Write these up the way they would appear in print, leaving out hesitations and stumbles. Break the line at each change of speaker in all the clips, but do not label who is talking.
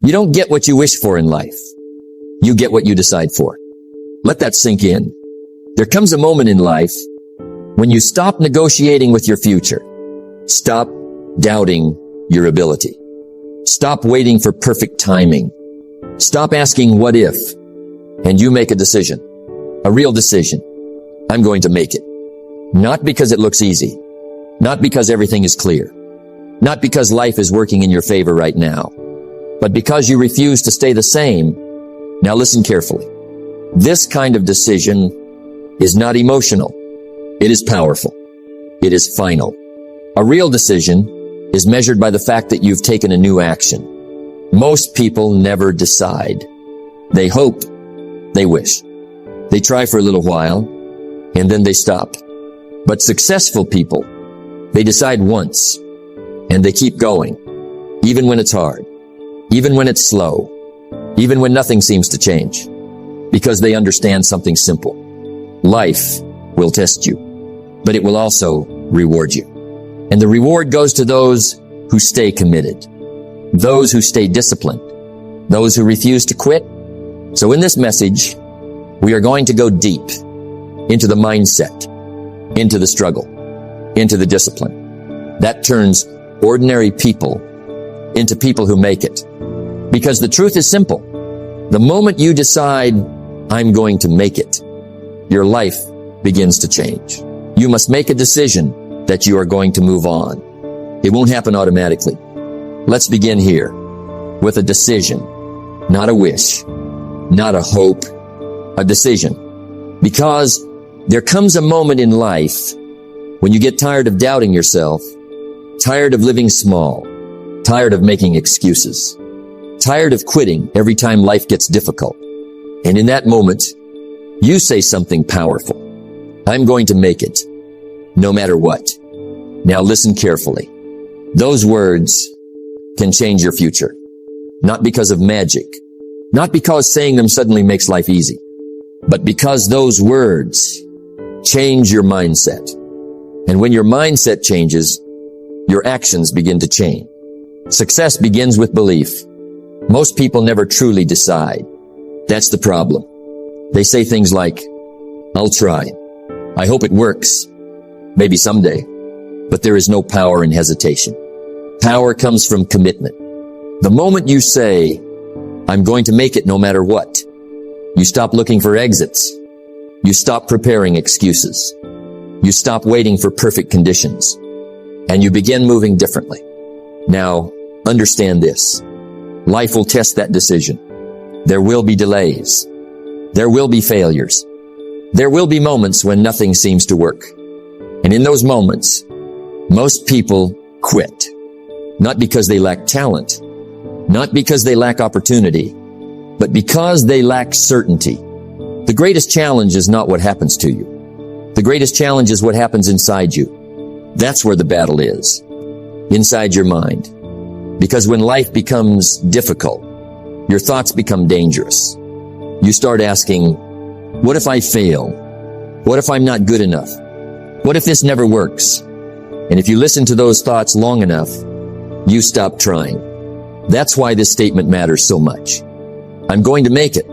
You don't get what you wish for in life. You get what you decide for. Let that sink in. There comes a moment in life when you stop negotiating with your future. Stop doubting your ability. Stop waiting for perfect timing. Stop asking what if, and you make a decision, a real decision. I'm going to make it. Not because it looks easy. Not because everything is clear. Not because life is working in your favor right now. But because you refuse to stay the same. Now listen carefully. This kind of decision is not emotional. It is powerful. It is final. A real decision is measured by the fact that you've taken a new action. Most people never decide. They hope. They wish. They try for a little while, and then they stop. But successful people, they decide once, and they keep going, even when it's hard, even when it's slow, even when nothing seems to change, because they understand something simple. Life will test you, but it will also reward you. And the reward goes to those who stay committed, those who stay disciplined, those who refuse to quit. So in this message, we are going to go deep into the mindset, into the struggle, into the discipline that turns ordinary people into people who make it. Because the truth is simple. The moment you decide, I'm going to make it, your life begins to change. You must make a decision that you are going to move on. It won't happen automatically. Let's begin here with a decision, not a wish, not a hope, a decision. Because there comes a moment in life when you get tired of doubting yourself, tired of living small, tired of making excuses, tired of quitting every time life gets difficult. And in that moment, you say something powerful. I'm going to make it, no matter what. Now listen carefully. Those words can change your future. Not because of magic, not because saying them suddenly makes life easy, but because those words change your mindset. And when your mindset changes, your actions begin to change. Success begins with belief. Most people never truly decide. That's the problem. They say things like, I'll try. I hope it works. Maybe someday. But there is no power in hesitation. Power comes from commitment. The moment you say, I'm going to make it no matter what, you stop looking for exits. You stop preparing excuses. You stop waiting for perfect conditions. And you begin moving differently. Now, understand this. Life will test that decision. There will be delays. There will be failures. There will be moments when nothing seems to work. And in those moments, most people quit. Not because they lack talent, not because they lack opportunity, but because they lack certainty. The greatest challenge is not what happens to you. The greatest challenge is what happens inside you. That's where the battle is. Inside your mind. Because when life becomes difficult, your thoughts become dangerous. You start asking, what if I fail? What if I'm not good enough? What if this never works? And if you listen to those thoughts long enough, you stop trying. That's why this statement matters so much. I'm going to make it.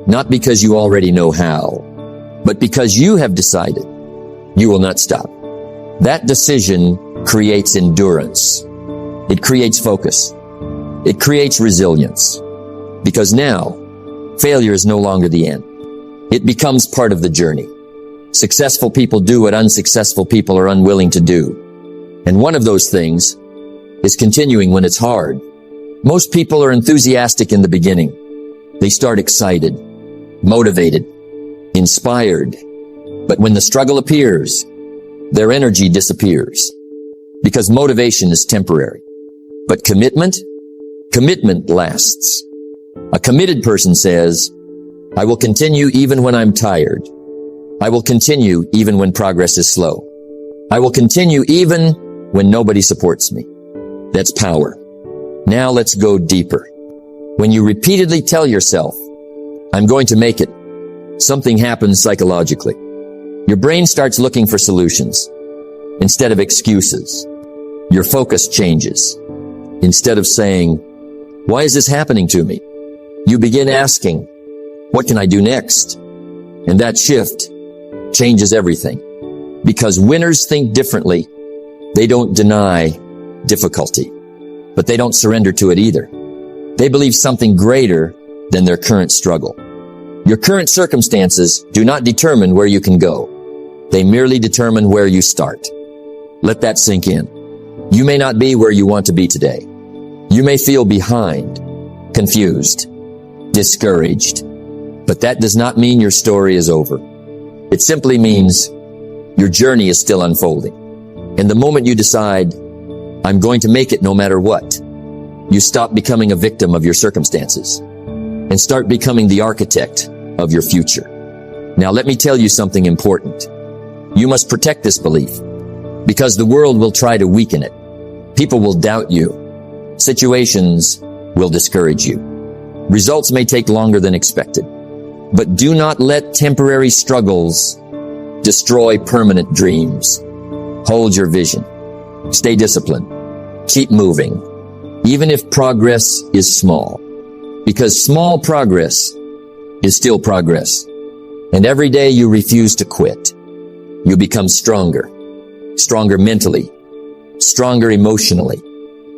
Not because you already know how, but because you have decided you will not stop. That decision creates endurance. It creates focus. It creates resilience. Because now, failure is no longer the end. It becomes part of the journey. Successful people do what unsuccessful people are unwilling to do. And one of those things is continuing when it's hard. Most people are enthusiastic in the beginning. They start excited, motivated, inspired. But when the struggle appears, their energy disappears. Because motivation is temporary. But commitment lasts. A committed person says, I will continue even when I'm tired. I will continue even when progress is slow. I will continue even when nobody supports me. That's power. Now let's go deeper. When you repeatedly tell yourself, I'm going to make it, something happens psychologically. Your brain starts looking for solutions instead of excuses. Your focus changes. Instead of saying, Why is this happening to me? You begin asking, what can I do next? And that shift changes everything. Because winners think differently. They don't deny difficulty, but they don't surrender to it either. They believe something greater than their current struggle. Your current circumstances do not determine where you can go. They merely determine where you start. Let that sink in. You may not be where you want to be today. You may feel behind, confused, discouraged, but that does not mean your story is over. It simply means your journey is still unfolding. And the moment you decide, I'm going to make it no matter what, you stop becoming a victim of your circumstances and start becoming the architect of your future. Now let me tell you something important. You must protect this belief because the world will try to weaken it. People will doubt you. Situations will discourage you. Results may take longer than expected, but do not let temporary struggles destroy permanent dreams. Hold your vision. Stay disciplined. Keep moving, even if progress is small, because small progress is still progress. And every day you refuse to quit, you become stronger mentally, stronger emotionally,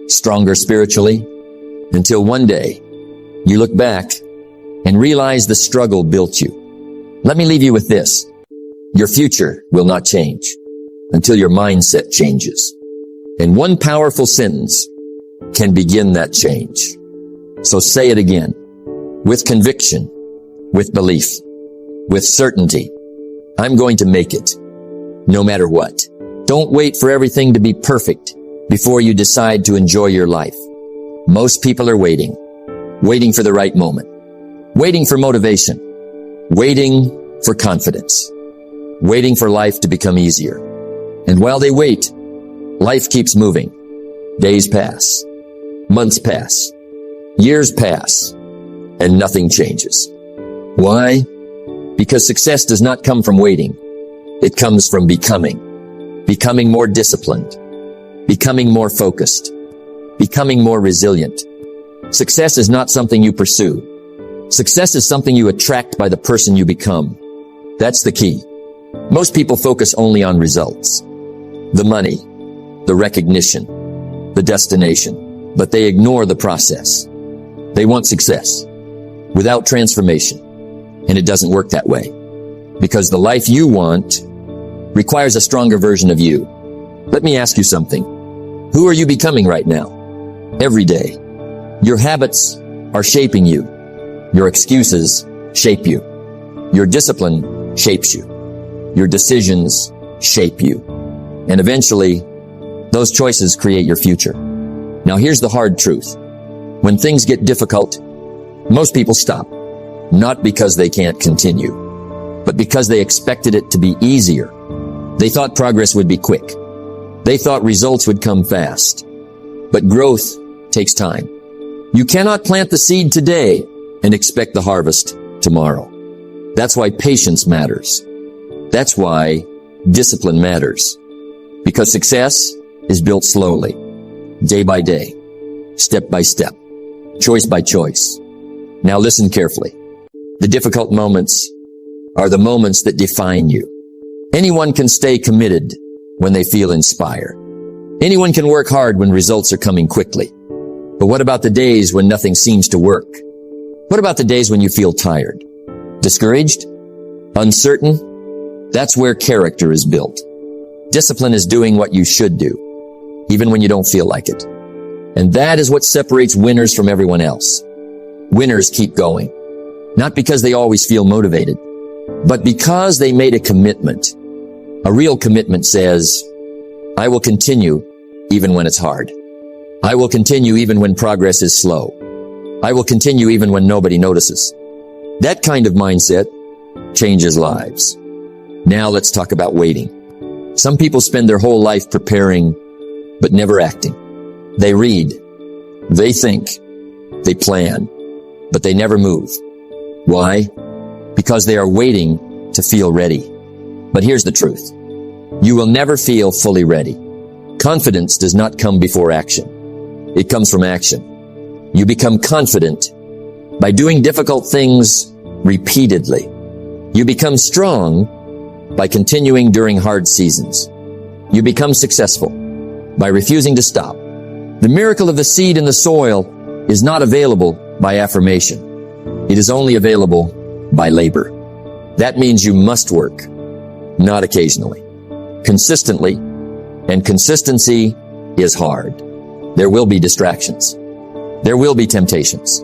stronger spiritually, until one day you look back and realize the struggle built you. Let me leave you with this. Your future will not change until your mindset changes. And one powerful sentence can begin that change. So say it again, with conviction, with belief, with certainty. I'm going to make it, no matter what. Don't wait for everything to be perfect before you decide to enjoy your life. Most people are waiting for the right moment, waiting for motivation, waiting for confidence, waiting for life to become easier. And while they wait, life keeps moving. Days pass, months pass, years pass, and nothing changes. Why? Because success does not come from waiting. It comes from becoming more disciplined, becoming more focused, becoming more resilient. Success is not something you pursue. Success is something you attract by the person you become. That's the key. Most people focus only on results, the money, the recognition, the destination, but they ignore the process. They want success without transformation, and it doesn't work that way because the life you want requires a stronger version of you. Let me ask you something. Who are you becoming right now? Every day. Your habits are shaping you. Your excuses shape you. Your discipline shapes you. Your decisions shape you. And eventually, those choices create your future. Now here's the hard truth. When things get difficult, most people stop. Not because they can't continue, but because they expected it to be easier. They thought progress would be quick. They thought results would come fast. But growth takes time. You cannot plant the seed today and expect the harvest tomorrow. That's why patience matters. That's why discipline matters. Because success is built slowly, day by day, step by step, choice by choice. Now listen carefully. The difficult moments are the moments that define you. Anyone can stay committed when they feel inspired. Anyone can work hard when results are coming quickly. But what about the days when nothing seems to work? What about the days when you feel tired, discouraged, uncertain? That's where character is built. Discipline is doing what you should do, even when you don't feel like it. And that is what separates winners from everyone else. Winners keep going, not because they always feel motivated, but because they made a commitment. A real commitment says, I will continue even when it's hard. I will continue even when progress is slow. I will continue even when nobody notices. That kind of mindset changes lives. Now let's talk about waiting. Some people spend their whole life preparing, but never acting. They read, they think, they plan, but they never move. Why? Because they are waiting to feel ready. But here's the truth. You will never feel fully ready. Confidence does not come before action. It comes from action. You become confident by doing difficult things repeatedly. You become strong by continuing during hard seasons. You become successful by refusing to stop. The miracle of the seed in the soil is not available by affirmation. It is only available by labor. That means you must work, not occasionally, consistently, and consistency is hard. There will be distractions. There will be temptations.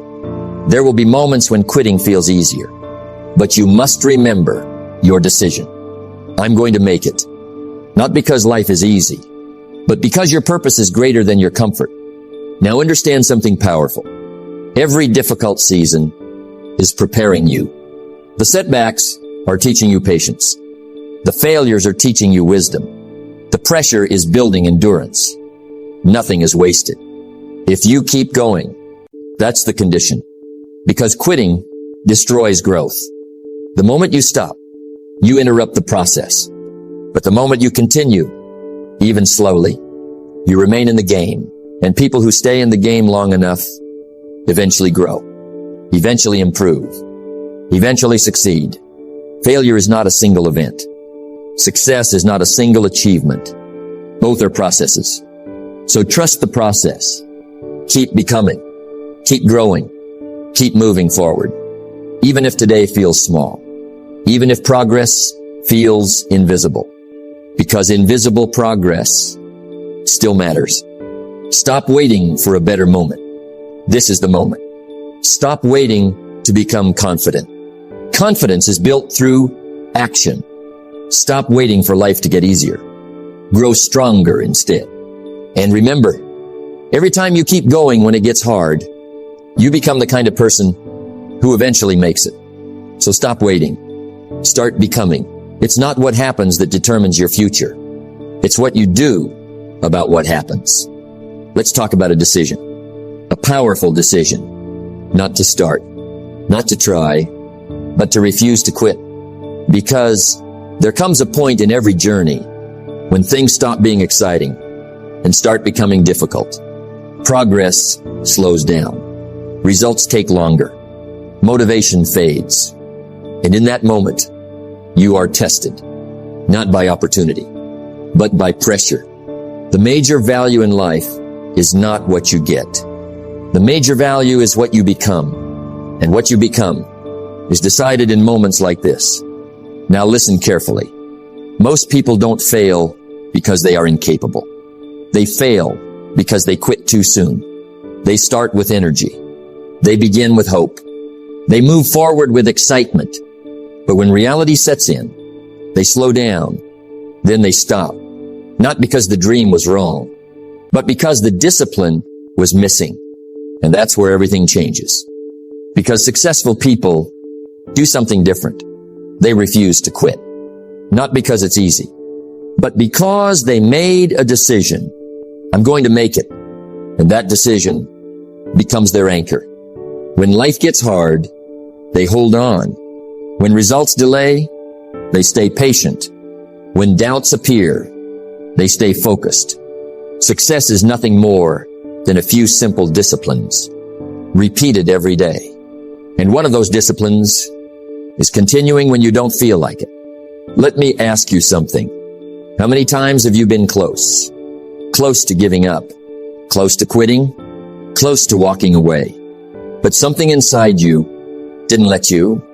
There will be moments when quitting feels easier. But you must remember your decision. I'm going to make it. Not because life is easy, but because your purpose is greater than your comfort. Now understand something powerful. Every difficult season is preparing you. The setbacks are teaching you patience. The failures are teaching you wisdom. The pressure is building endurance. Nothing is wasted. If you keep going, that's the condition. Because quitting destroys growth. The moment you stop, you interrupt the process. But the moment you continue, even slowly, you remain in the game. And people who stay in the game long enough eventually grow, eventually improve, eventually succeed. Failure is not a single event. Success is not a single achievement. Both are processes. So trust the process. Keep becoming. Keep growing. Keep moving forward. Even if today feels small. Even if progress feels invisible. Because invisible progress still matters. Stop waiting for a better moment. This is the moment. Stop waiting to become confident. Confidence is built through action. Stop waiting for life to get easier. Grow stronger instead. And remember, every time you keep going when it gets hard, you become the kind of person who eventually makes it. So stop waiting. Start becoming. It's not what happens that determines your future. It's what you do about what happens. Let's talk about a decision. A powerful decision. Not to start. Not to try. But to refuse to quit. Because there comes a point in every journey when things stop being exciting and start becoming difficult. Progress slows down. Results take longer. Motivation fades. And in that moment, you are tested. Not by opportunity, but by pressure. The major value in life is not what you get. The major value is what you become. And what you become is decided in moments like this. Now listen carefully. Most people don't fail because they are incapable. They fail because they quit too soon. They start with energy. They begin with hope. They move forward with excitement. But when reality sets in, they slow down. Then they stop. Not because the dream was wrong, but because the discipline was missing. And that's where everything changes. Because successful people do something different. They refuse to quit. Not because it's easy, but because they made a decision. I'm going to make it. And that decision becomes their anchor. When life gets hard, they hold on. When results delay, they stay patient. When doubts appear, they stay focused. Success is nothing more than a few simple disciplines, repeated every day. And one of those disciplines is continuing when you don't feel like it. Let me ask you something. How many times have you been close? Close to giving up, close to quitting, close to walking away. But something inside you didn't let you.